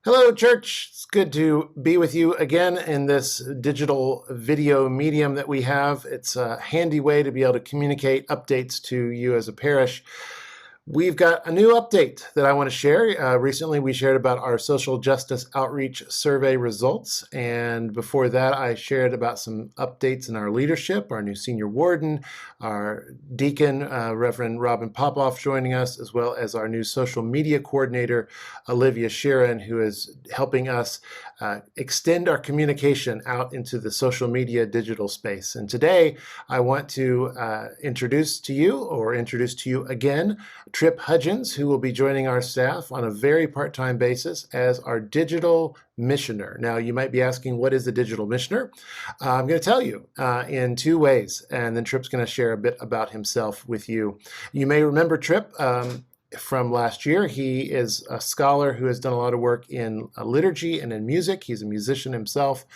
Hello, church. It's good to be with you again in this digital video medium that we have. It's a handy way to be able to communicate updates to you as a parish. We've got a new update that I want to share. Recently, we shared about our social justice outreach survey results. And before that, I shared about some updates in our leadership, our new senior warden, our deacon, Reverend Robin Popoff, joining us, as well as our new social media coordinator, Olivia Sheeran, who is helping us extend our communication out into the social media digital space. And today, I want to introduce to you again Tripp Hudgins, who will be joining our staff on a very part-time basis as our digital missioner. Now, you might be asking, what is a digital missioner? I'm going to tell you in two ways, and then Tripp's going to share a bit about himself with you. You may remember Tripp from last year. He is a scholar who has done a lot of work in liturgy and in music. He's a musician himself.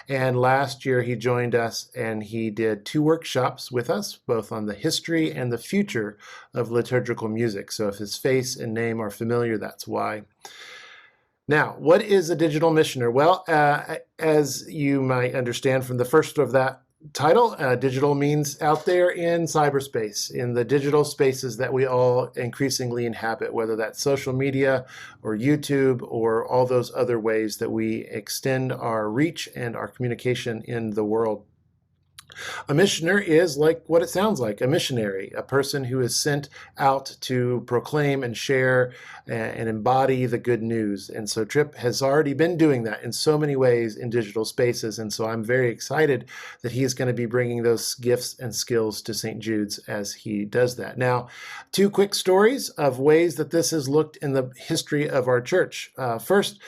And last year he joined us and he did 2 workshops with us, both on the history and the future of liturgical music. So if his face and name are familiar, that's why. Now, what is a digital missioner? Well, as you might understand from the first of that title, digital means out there in cyberspace, in the digital spaces that we all increasingly inhabit, whether that's social media or YouTube or all those other ways that we extend our reach and our communication in the world. A missioner is like what it sounds like, a missionary, a person who is sent out to proclaim and share and embody the good news. And so Tripp has already been doing that in so many ways in digital spaces. And so I'm very excited that he is going to be bringing those gifts and skills to St. Jude's as he does that. Now, 2 quick stories of ways that this has looked in the history of our church. First,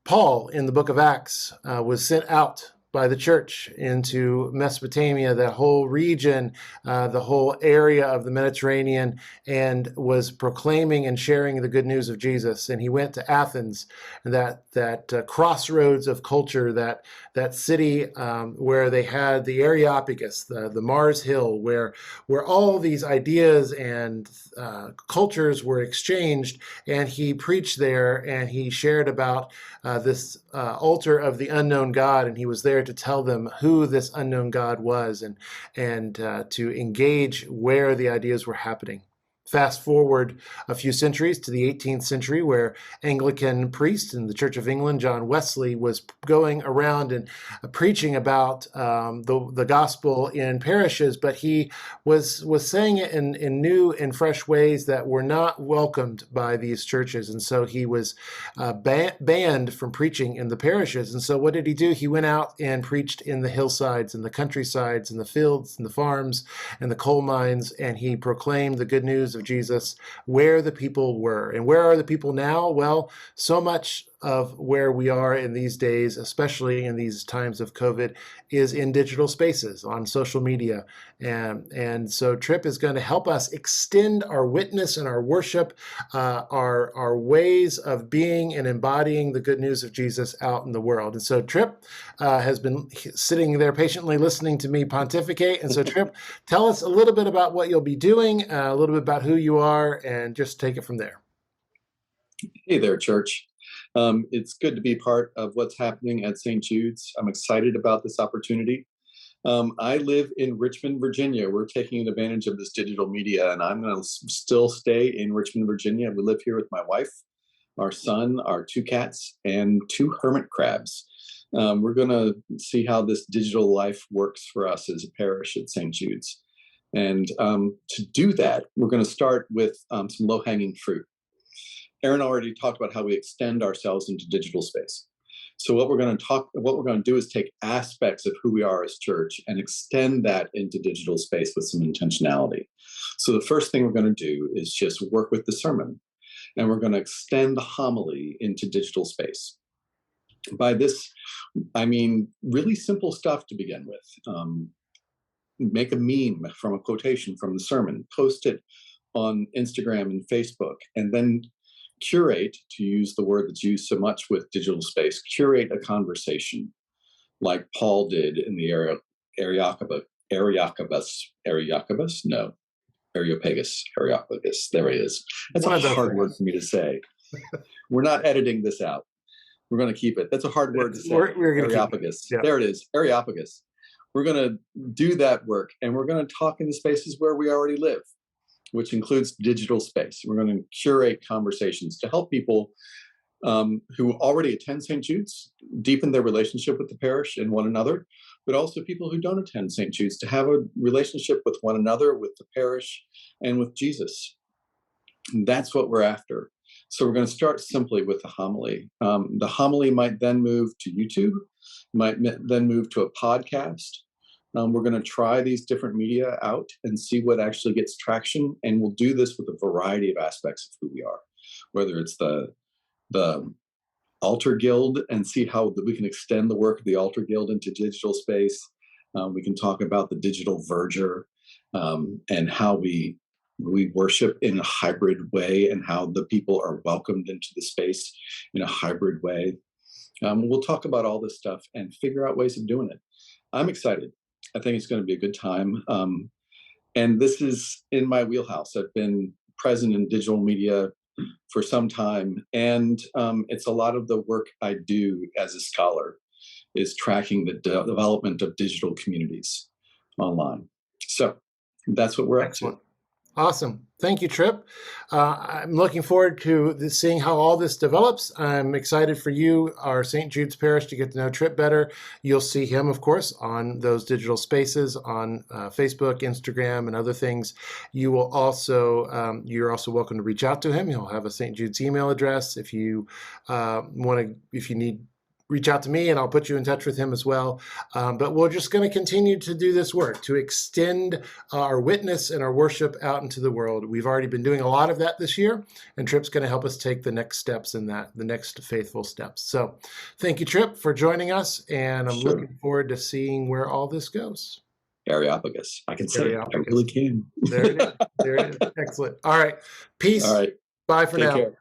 Paul in the book of Acts was sent out by the church into Mesopotamia, that whole region, the whole area of the Mediterranean, and was proclaiming and sharing the good news of Jesus. And he went to Athens, that crossroads of culture, that city where they had the Areopagus, the Mars Hill, where all these ideas and cultures were exchanged. And he preached there, and he shared about this altar of the unknown God, and he was there to tell them who this unknown God was and to engage where the ideas were happening. Fast forward a few centuries to the 18th century, where Anglican priest in the Church of England, John Wesley, was going around and preaching about the gospel in parishes, but he was saying it in new and fresh ways that were not welcomed by these churches. And so he was banned from preaching in the parishes. And so what did he do? He went out and preached in the hillsides and the countrysides and the fields and the farms and the coal mines, and he proclaimed the good news of Jesus where the people were. And where are the people now? Well, so much of where we are in these days, especially in these times of COVID, is in digital spaces, on social media. And so Tripp is going to help us extend our witness and our worship, our ways of being and embodying the good news of Jesus out in the world. And so Tripp has been sitting there patiently listening to me pontificate. And so Tripp, tell us a little bit about what you'll be doing, a little bit about who you are, and just take it from there. Hey there, church. It's good to be part of what's happening at St. Jude's. I'm excited about this opportunity. I live in Richmond, Virginia. We're taking advantage of this digital media, and I'm going to still stay in Richmond, Virginia. We live here with my wife, our son, our 2 cats, and 2 hermit crabs. We're going to see how this digital life works for us as a parish at St. Jude's. And to do that, we're going to start with some low-hanging fruit. Aaron already talked about how we extend ourselves into digital space. So what we're going to do is take aspects of who we are as church and extend that into digital space with some intentionality. So the first thing we're going to do is just work with the sermon, and we're going to extend the homily into digital space. By this, I mean really simple stuff to begin with. Make a meme from a quotation from the sermon, post it on Instagram and Facebook, and then curate, to use the word that's used so much with digital space, curate a conversation like Paul did in the Areopagus. There he is. That's a hard word for me to say. We're not editing this out. We're going to keep it. That's a hard word to say. We're going to keep it. Areopagus. Yeah. There it is. Areopagus. We're going to do that work, and we're going to talk in the spaces where we already live, which includes digital space. We're going to curate conversations to help people who already attend St. Jude's deepen their relationship with the parish and one another, but also people who don't attend St. Jude's to have a relationship with one another, with the parish, and with Jesus. And that's what we're after. So we're going to start simply with the homily. The homily might then move to YouTube, might then move to a podcast. We're going to try these different media out and see what actually gets traction. And we'll do this with a variety of aspects of who we are, whether it's the Altar Guild and see how we can extend the work of the Altar Guild into digital space. We can talk about the digital verger and how we worship in a hybrid way and how the people are welcomed into the space in a hybrid way. We'll talk about all this stuff and figure out ways of doing it. I'm excited. I think it's going to be a good time. And this is in my wheelhouse. I've been present in digital media for some time. And it's a lot of the work I do as a scholar is tracking the development of digital communities online. So that's what we're up to. Awesome. Thank you, Tripp. I'm looking forward to seeing how all this develops. I'm excited for you, our St. Jude's Parish, to get to know Tripp better. You'll see him, of course, on those digital spaces on Facebook, Instagram, and other things. You will also, you're also welcome to reach out to him. He'll have a St. Jude's email address. If you if you need, reach out to me and I'll put you in touch with him as well. But we're just going to continue to do this work to extend our witness and our worship out into the world. We've already been doing a lot of that this year, and Tripp's going to help us take the next steps in that, the next faithful steps. So thank you, Tripp, for joining us, and I'm looking forward to seeing where all this goes. Areopagus. I can say it. I really can. There it is. There it is. Excellent. All right. Peace. All right. Bye for now. Take care.